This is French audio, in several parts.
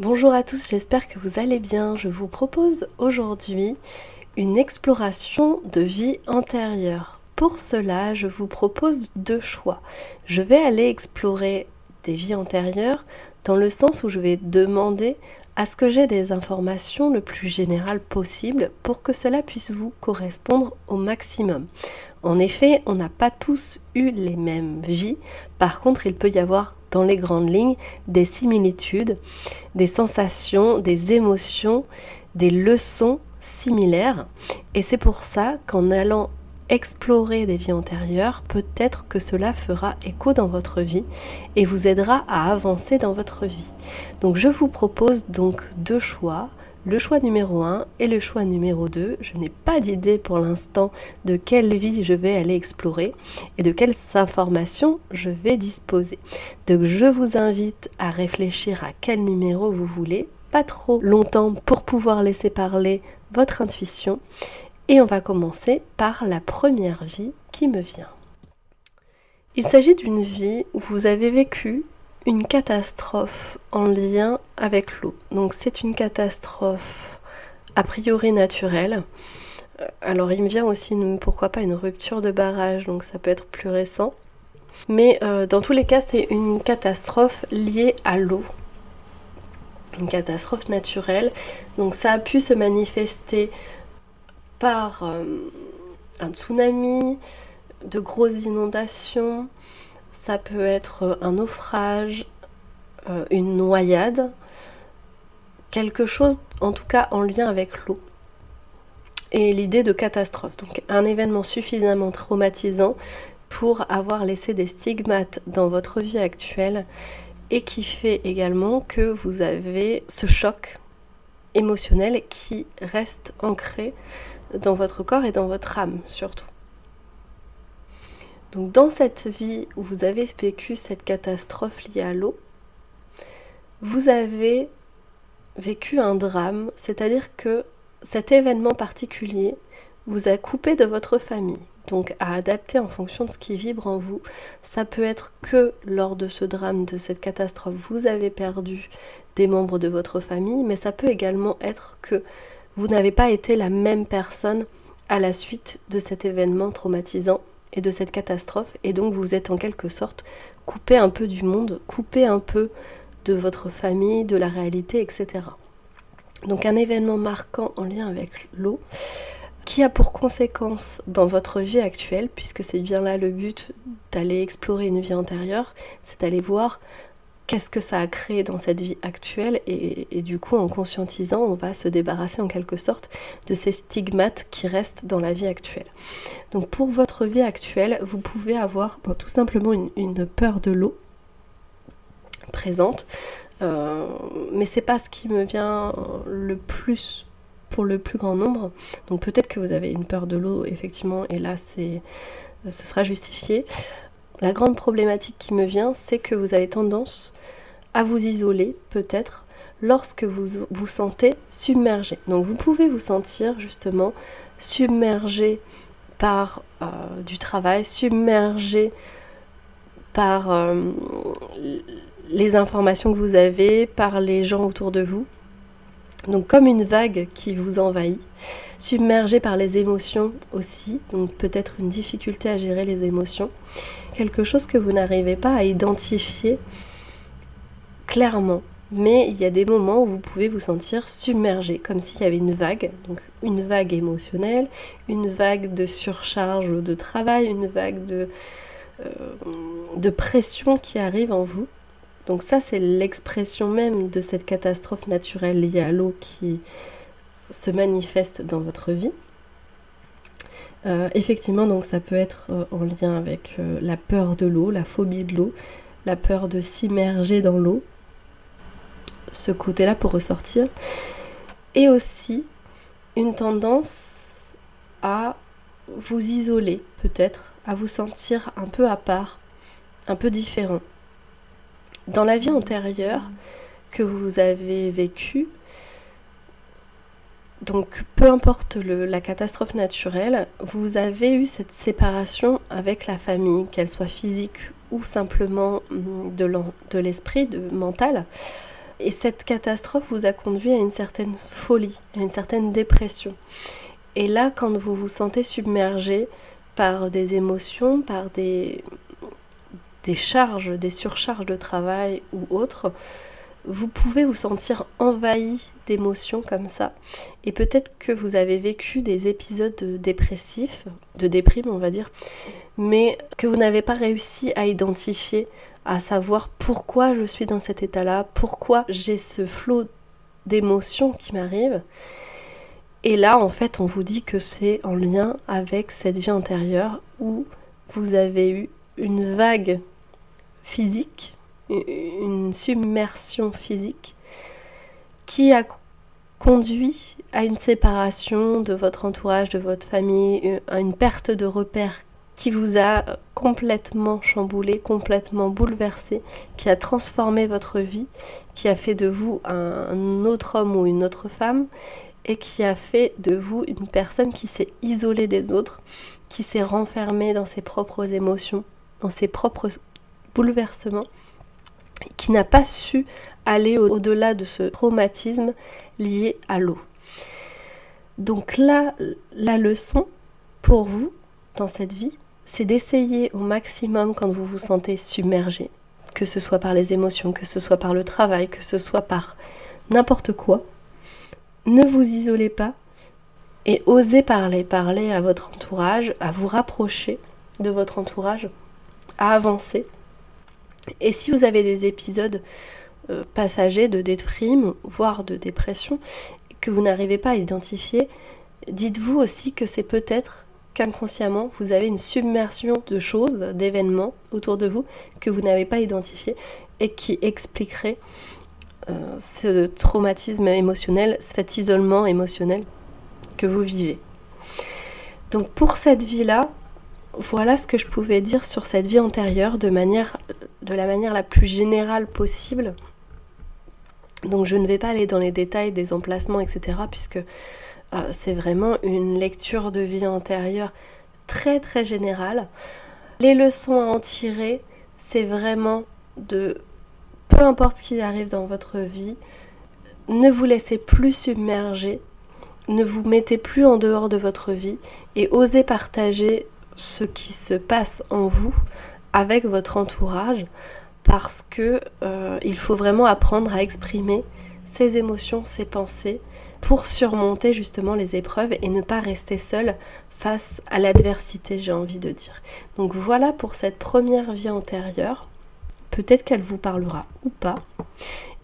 Bonjour à tous, j'espère que vous allez bien. Je vous propose aujourd'hui une exploration de vie antérieure. Pour cela, je vous propose deux choix. Je vais aller explorer des vies antérieures dans le sens où je vais demander à ce que j'ai des informations le plus générales possible pour que cela puisse vous correspondre au maximum. En effet, on n'a pas tous eu les mêmes vies. Par contre, il peut y avoir dans les grandes lignes des similitudes, des sensations, des émotions, des leçons similaires. Et c'est pour ça qu'en allant explorer des vies antérieures, peut-être que cela fera écho dans votre vie et vous aidera à avancer dans votre vie. Donc je vous propose donc deux choix. Le choix numéro 1 et le choix numéro 2. Je n'ai pas d'idée pour l'instant de quelle vie je vais aller explorer et de quelles informations je vais disposer. Donc je vous invite à réfléchir à quel numéro vous voulez, pas trop longtemps pour pouvoir laisser parler votre intuition. Et on va commencer par la première vie qui me vient. Il s'agit d'une vie où vous avez vécu une catastrophe en lien avec l'eau. Donc c'est une catastrophe a priori naturelle. Alors il me vient aussi, pourquoi pas, une rupture de barrage, donc ça peut être plus récent. Mais dans tous les cas, c'est une catastrophe liée à l'eau. Une catastrophe naturelle. Donc ça a pu se manifester par un tsunami, de grosses inondations, ça peut être un naufrage, une noyade, quelque chose en tout cas en lien avec l'eau. Et l'idée de catastrophe, donc un événement suffisamment traumatisant pour avoir laissé des stigmates dans votre vie actuelle et qui fait également que vous avez ce choc émotionnel qui reste ancré dans votre corps et dans votre âme surtout. Donc dans cette vie où vous avez vécu cette catastrophe liée à l'eau, vous avez vécu un drame, c'est-à-dire que cet événement particulier vous a coupé de votre famille. Donc à adapter en fonction de ce qui vibre en vous. Ça peut être que lors de ce drame, de cette catastrophe, vous avez perdu des membres de votre famille, mais ça peut également être que vous n'avez pas été la même personne à la suite de cet événement traumatisant et de cette catastrophe, et donc vous êtes en quelque sorte coupé un peu du monde, coupé un peu de votre famille, de la réalité, etc. Donc un événement marquant en lien avec l'eau, qui a pour conséquence dans votre vie actuelle, puisque c'est bien là le but d'aller explorer une vie antérieure, c'est d'aller voir qu'est-ce que ça a créé dans cette vie actuelle et du coup en conscientisant on va se débarrasser en quelque sorte de ces stigmates qui restent dans la vie actuelle. Donc pour votre vie actuelle, vous pouvez avoir tout simplement une peur de l'eau présente, mais c'est pas ce qui me vient le plus pour le plus grand nombre. Donc peut-être que vous avez une peur de l'eau effectivement et là ce sera justifié. La grande problématique qui me vient, c'est que vous avez tendance à vous isoler, peut-être, lorsque vous vous sentez submergé. Donc vous pouvez vous sentir justement submergé par du travail, submergé par les informations que vous avez, par les gens autour de vous. Donc comme une vague qui vous envahit, submergé par les émotions aussi, donc peut-être une difficulté à gérer les émotions, quelque chose que vous n'arrivez pas à identifier clairement, mais il y a des moments où vous pouvez vous sentir submergé, comme s'il y avait une vague, donc une vague émotionnelle, une vague de surcharge de travail, une vague de pression qui arrive en vous. Donc ça, c'est l'expression même de cette catastrophe naturelle liée à l'eau qui se manifeste dans votre vie. Effectivement, donc ça peut être en lien avec la peur de l'eau, la phobie de l'eau, la peur de s'immerger dans l'eau. Ce côté-là pour ressortir. Et aussi une tendance à vous isoler, peut-être, à vous sentir un peu à part, un peu différent. Dans la vie antérieure que vous avez vécue, donc peu importe la catastrophe naturelle, vous avez eu cette séparation avec la famille, qu'elle soit physique ou simplement de l'esprit, mental. Et cette catastrophe vous a conduit à une certaine folie, à une certaine dépression. Et là, quand vous vous sentez submergé par des émotions, par des charges, des surcharges de travail ou autres, vous pouvez vous sentir envahi d'émotions comme ça. Et peut-être que vous avez vécu des épisodes dépressifs, de déprime on va dire, mais que vous n'avez pas réussi à identifier, à savoir pourquoi je suis dans cet état-là, pourquoi j'ai ce flot d'émotions qui m'arrive. Et là, en fait, on vous dit que c'est en lien avec cette vie antérieure où vous avez eu une vague physique, une submersion physique qui a conduit à une séparation de votre entourage, de votre famille, à une perte de repères qui vous a complètement chamboulé, complètement bouleversé, qui a transformé votre vie, qui a fait de vous un autre homme ou une autre femme, et qui a fait de vous une personne qui s'est isolée des autres, qui s'est renfermée dans ses propres émotions, dans ses propres bouleversements, qui n'a pas su aller au-delà de ce traumatisme lié à l'eau. Donc là, la leçon pour vous, dans cette vie, c'est d'essayer au maximum quand vous vous sentez submergé, que ce soit par les émotions, que ce soit par le travail, que ce soit par n'importe quoi. Ne vous isolez pas et osez parler à votre entourage, à vous rapprocher de votre entourage, à avancer. Et si vous avez des épisodes passagers de déprime, voire de dépression, que vous n'arrivez pas à identifier, dites-vous aussi que c'est peut-être qu'inconsciemment, vous avez une submersion de choses, d'événements autour de vous que vous n'avez pas identifié et qui expliquerait ce traumatisme émotionnel, cet isolement émotionnel que vous vivez. Donc pour cette vie-là, voilà ce que je pouvais dire sur cette vie antérieure de la manière la plus générale possible. Donc je ne vais pas aller dans les détails des emplacements, etc. puisque c'est vraiment une lecture de vie antérieure très très générale. Les leçons à en tirer, c'est vraiment peu importe ce qui arrive dans votre vie, ne vous laissez plus submerger, ne vous mettez plus en dehors de votre vie et osez partager ce qui se passe en vous avec votre entourage parce que il faut vraiment apprendre à exprimer ses émotions, ses pensées pour surmonter justement les épreuves et ne pas rester seul face à l'adversité, j'ai envie de dire. Donc voilà pour cette première vie antérieure. Peut-être qu'elle vous parlera ou pas.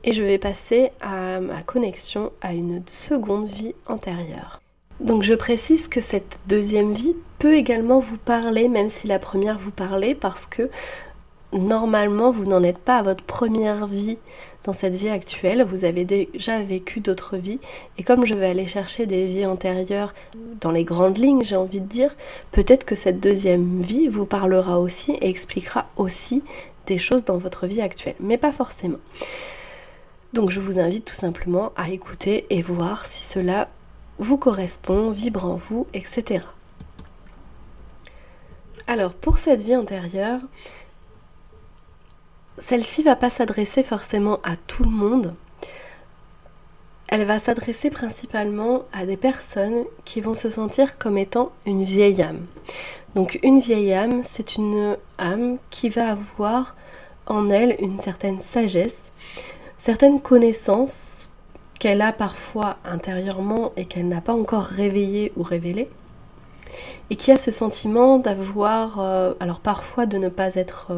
Et je vais passer à ma connexion à une seconde vie antérieure. Donc je précise que cette deuxième vie peut également vous parler, même si la première vous parlait, parce que normalement vous n'en êtes pas à votre première vie dans cette vie actuelle, vous avez déjà vécu d'autres vies, et comme je vais aller chercher des vies antérieures dans les grandes lignes, j'ai envie de dire, peut-être que cette deuxième vie vous parlera aussi et expliquera aussi des choses dans votre vie actuelle, mais pas forcément. Donc je vous invite tout simplement à écouter et voir si cela vous correspond, vibre en vous, etc. Alors pour cette vie antérieure, celle-ci va pas s'adresser forcément à tout le monde. Elle va s'adresser principalement à des personnes qui vont se sentir comme étant une vieille âme. Donc une vieille âme, c'est une âme qui va avoir en elle une certaine sagesse, certaines connaissances qu'elle a parfois intérieurement et qu'elle n'a pas encore réveillées ou révélées, et qui a ce sentiment d'avoir, alors parfois de ne pas être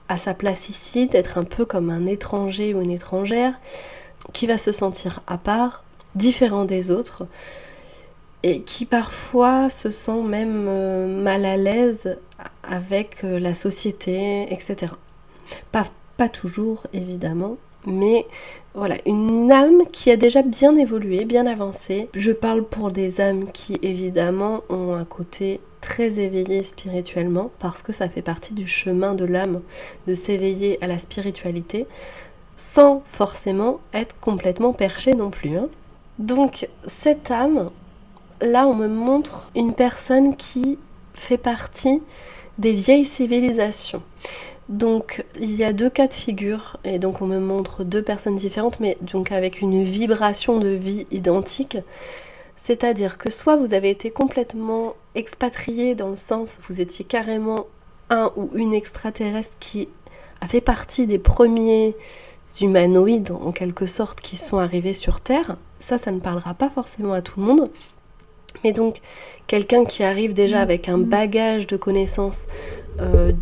à sa place ici, d'être un peu comme un étranger ou une étrangère, qui va se sentir à part, différent des autres, et qui parfois se sent même mal à l'aise avec la société, etc. Pas toujours, évidemment, mais voilà, une âme qui a déjà bien évolué, bien avancé. Je parle pour des âmes qui, évidemment, ont un côté très éveillé spirituellement, parce que ça fait partie du chemin de l'âme, de s'éveiller à la spiritualité, sans forcément être complètement perché non plus. Donc, cette âme, là, on me montre une personne qui fait partie des vieilles civilisations. Donc il y a deux cas de figure, et donc on me montre deux personnes différentes, mais donc avec une vibration de vie identique. C'est-à-dire que soit vous avez été complètement expatrié dans le sens vous étiez carrément un ou une extraterrestre qui a fait partie des premiers humanoïdes en quelque sorte qui sont arrivés sur Terre. Ça ne parlera pas forcément à tout le monde. Mais donc quelqu'un qui arrive déjà avec un bagage de connaissances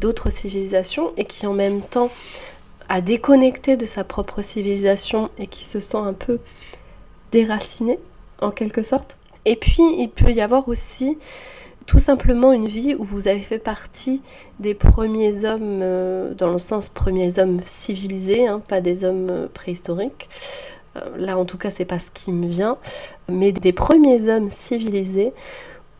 d'autres civilisations et qui en même temps a déconnecté de sa propre civilisation et qui se sent un peu déraciné en quelque sorte. Et puis il peut y avoir aussi tout simplement une vie où vous avez fait partie des premiers hommes, dans le sens premiers hommes civilisés, hein, pas des hommes préhistoriques. Là en tout cas c'est pas ce qui me vient, mais des premiers hommes civilisés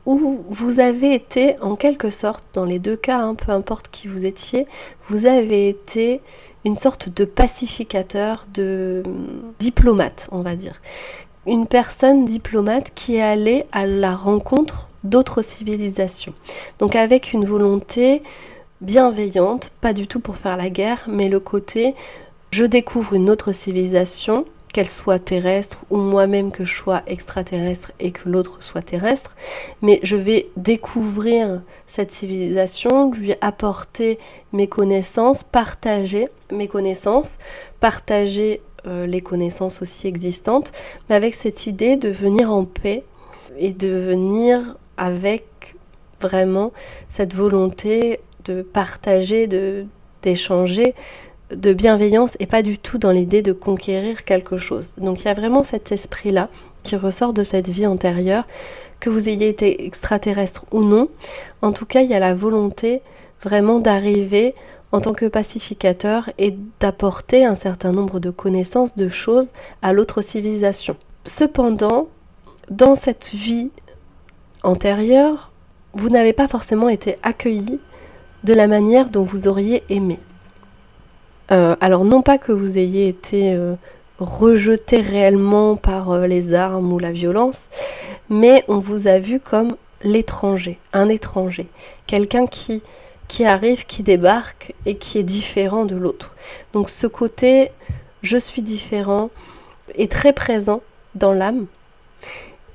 où vous avez été en quelque sorte, dans les deux cas, hein, peu importe qui vous étiez, vous avez été une sorte de pacificateur, de diplomate on va dire. Une personne diplomate qui est allée à la rencontre d'autres civilisations. Donc avec une volonté bienveillante, pas du tout pour faire la guerre, mais le côté je découvre une autre civilisation, qu'elle soit terrestre ou moi-même que je sois extraterrestre et que l'autre soit terrestre, mais je vais découvrir cette civilisation, lui apporter mes connaissances, partager mes connaissances, partager les connaissances aussi existantes, mais avec cette idée de venir en paix et de venir avec vraiment cette volonté de partager, d'échanger, de bienveillance et pas du tout dans l'idée de conquérir quelque chose. Donc il y a vraiment cet esprit-là qui ressort de cette vie antérieure, que vous ayez été extraterrestre ou non. En tout cas, il y a la volonté vraiment d'arriver en tant que pacificateur et d'apporter un certain nombre de connaissances, de choses à l'autre civilisation. Cependant, dans cette vie antérieure, vous n'avez pas forcément été accueilli de la manière dont vous auriez aimé. Alors non pas que vous ayez été rejeté réellement par les armes ou la violence, mais on vous a vu comme l'étranger, un étranger, quelqu'un qui arrive, qui débarque et qui est différent de l'autre. Donc ce côté « je suis différent » est très présent dans l'âme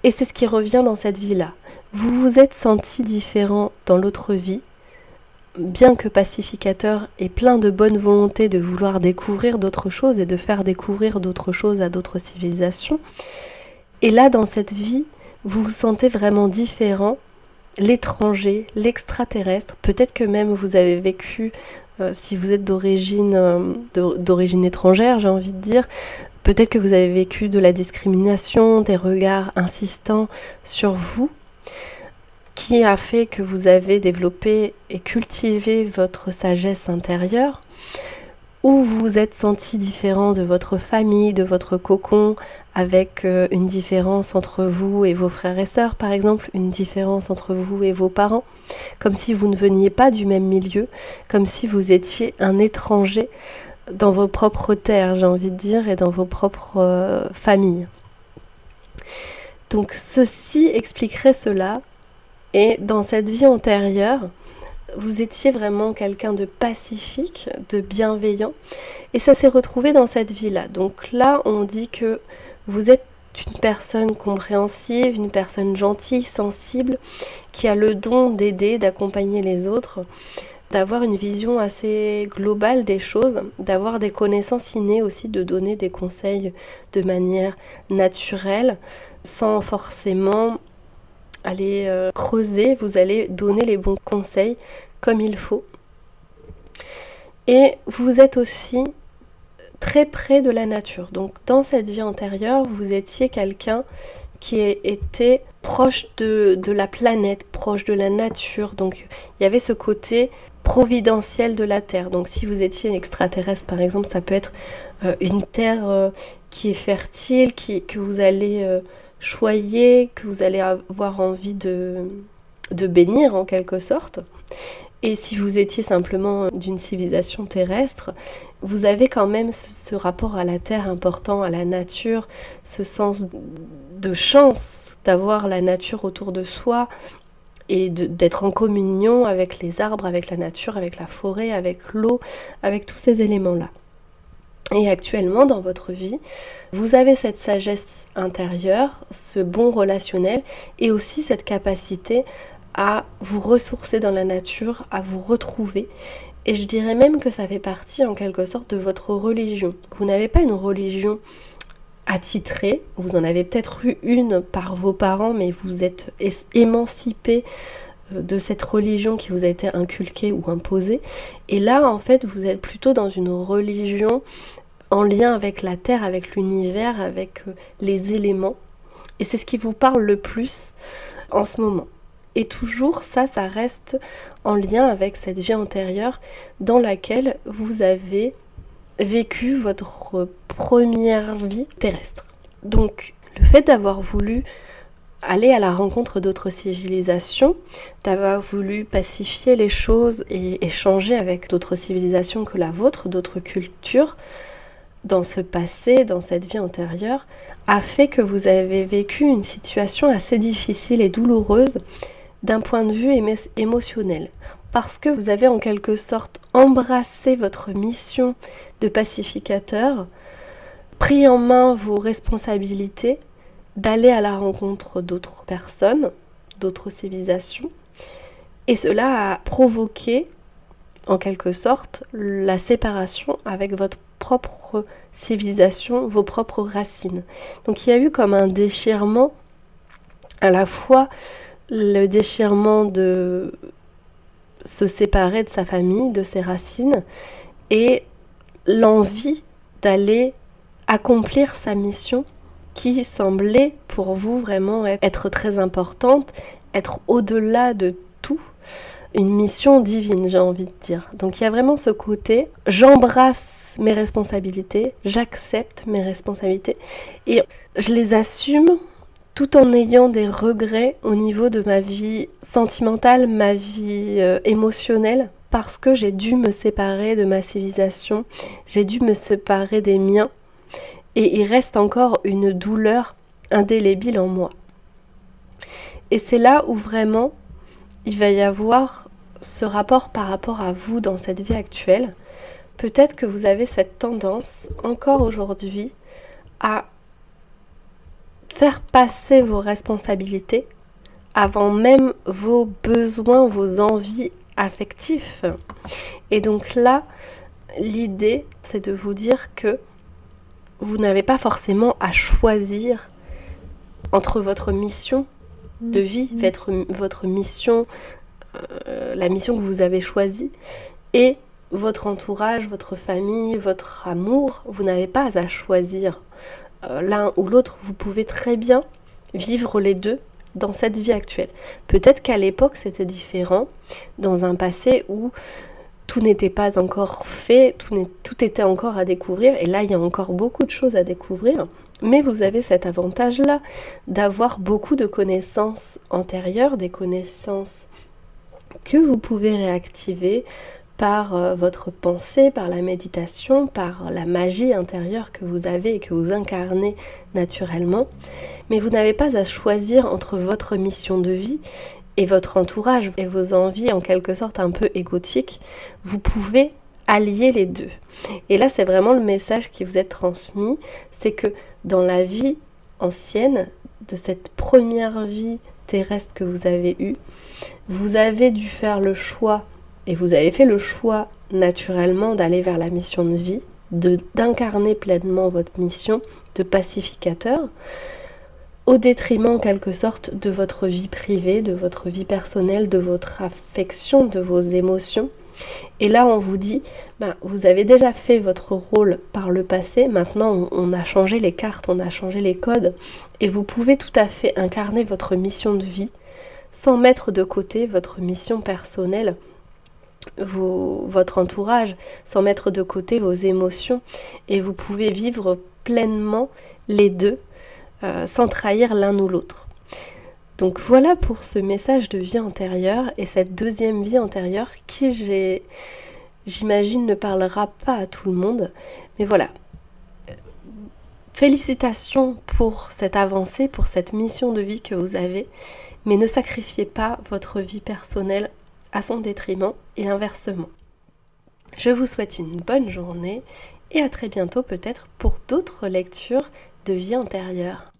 et c'est ce qui revient dans cette vie-là. Vous vous êtes senti différent dans l'autre vie, bien que pacificateur et plein de bonne volonté de vouloir découvrir d'autres choses et de faire découvrir d'autres choses à d'autres civilisations. Et là, dans cette vie, vous vous sentez vraiment différent, l'étranger, l'extraterrestre. Peut-être que même vous avez vécu, si vous êtes d'origine étrangère, j'ai envie de dire, peut-être que vous avez vécu de la discrimination, des regards insistants sur vous, qui a fait que vous avez développé et cultivé votre sagesse intérieure, ou vous vous êtes senti différent de votre famille, de votre cocon, avec une différence entre vous et vos frères et sœurs, par exemple, une différence entre vous et vos parents, comme si vous ne veniez pas du même milieu, comme si vous étiez un étranger dans vos propres terres, j'ai envie de dire, et dans vos propres familles. Donc ceci expliquerait cela. Et dans cette vie antérieure, vous étiez vraiment quelqu'un de pacifique, de bienveillant, et ça s'est retrouvé dans cette vie-là. Donc là, on dit que vous êtes une personne compréhensive, une personne gentille, sensible, qui a le don d'aider, d'accompagner les autres, d'avoir une vision assez globale des choses, d'avoir des connaissances innées aussi, de donner des conseils de manière naturelle, sans forcément allez creuser, vous allez donner les bons conseils comme il faut. Et vous êtes aussi très près de la nature. Donc dans cette vie antérieure, vous étiez quelqu'un qui était proche de la planète, proche de la nature. Donc il y avait ce côté providentiel de la Terre. Donc si vous étiez extraterrestre par exemple, ça peut être une terre qui est fertile, que vous allez choyer, que vous allez avoir envie de bénir en quelque sorte. Et si vous étiez simplement d'une civilisation terrestre, vous avez quand même ce rapport à la terre important, à la nature, ce sens de chance d'avoir la nature autour de soi, et d'être en communion avec les arbres, avec la nature, avec la forêt, avec l'eau, avec tous ces éléments-là. Et actuellement, dans votre vie, vous avez cette sagesse intérieure, ce bon relationnel et aussi cette capacité à vous ressourcer dans la nature, à vous retrouver. Et je dirais même que ça fait partie en quelque sorte de votre religion. Vous n'avez pas une religion attitrée, vous en avez peut-être eu une par vos parents, mais vous êtes émancipé de cette religion qui vous a été inculquée ou imposée. Et là, en fait, vous êtes plutôt dans une religion en lien avec la terre, avec l'univers, avec les éléments. Et c'est ce qui vous parle le plus en ce moment. Et toujours, ça reste en lien avec cette vie antérieure dans laquelle vous avez vécu votre première vie terrestre. Donc, le fait d'avoir voulu aller à la rencontre d'autres civilisations, d'avoir voulu pacifier les choses et échanger avec d'autres civilisations que la vôtre, d'autres cultures, dans ce passé, dans cette vie antérieure, a fait que vous avez vécu une situation assez difficile et douloureuse d'un point de vue émotionnel. Parce que vous avez en quelque sorte embrassé votre mission de pacificateur, pris en main vos responsabilités, d'aller à la rencontre d'autres personnes, d'autres civilisations, et cela a provoqué, en quelque sorte, la séparation avec votre propre civilisation, vos propres racines. Donc il y a eu comme un déchirement, à la fois le déchirement de se séparer de sa famille, de ses racines, et l'envie d'aller accomplir sa mission qui semblait pour vous vraiment être très importante, être au-delà de tout, une mission divine, j'ai envie de dire. Donc il y a vraiment ce côté, j'embrasse mes responsabilités, j'accepte mes responsabilités et je les assume tout en ayant des regrets au niveau de ma vie sentimentale, ma vie émotionnelle, parce que j'ai dû me séparer de ma civilisation, j'ai dû me séparer des miens, et il reste encore une douleur indélébile en moi. Et c'est là où vraiment il va y avoir ce rapport par rapport à vous dans cette vie actuelle. Peut-être que vous avez cette tendance, encore aujourd'hui, à faire passer vos responsabilités avant même vos besoins, vos envies affectifs. Et donc là, l'idée, c'est de vous dire que vous n'avez pas forcément à choisir entre votre mission de vie, votre mission, la mission que vous avez choisie, et votre entourage, votre famille, votre amour. Vous n'avez pas à choisir l'un ou l'autre. Vous pouvez très bien vivre les deux dans cette vie actuelle. Peut-être qu'à l'époque, c'était différent, dans un passé où tout n'était pas encore fait, tout était encore à découvrir, et là il y a encore beaucoup de choses à découvrir, mais vous avez cet avantage-là d'avoir beaucoup de connaissances antérieures, des connaissances que vous pouvez réactiver par votre pensée, par la méditation, par la magie intérieure que vous avez et que vous incarnez naturellement, mais vous n'avez pas à choisir entre votre mission de vie et votre entourage et vos envies en quelque sorte un peu égotiques. Vous pouvez allier les deux. Et là, c'est vraiment le message qui vous est transmis, c'est que dans la vie ancienne, de cette première vie terrestre que vous avez eue, vous avez dû faire le choix, et vous avez fait le choix naturellement d'aller vers la mission de vie, d'incarner pleinement votre mission de pacificateur, au détriment en quelque sorte de votre vie privée, de votre vie personnelle, de votre affection, de vos émotions. Et là on vous dit, vous avez déjà fait votre rôle par le passé, maintenant on a changé les cartes, on a changé les codes, et vous pouvez tout à fait incarner votre mission de vie sans mettre de côté votre mission personnelle, votre entourage, sans mettre de côté vos émotions, et vous pouvez vivre pleinement les deux, sans trahir l'un ou l'autre. Donc voilà pour ce message de vie antérieure et cette deuxième vie antérieure qui, j'imagine, ne parlera pas à tout le monde. Mais voilà, Félicitations pour cette avancée, pour cette mission de vie que vous avez, mais ne sacrifiez pas votre vie personnelle à son détriment et inversement. Je vous souhaite une bonne journée et à très bientôt peut-être pour d'autres lectures de vie antérieure.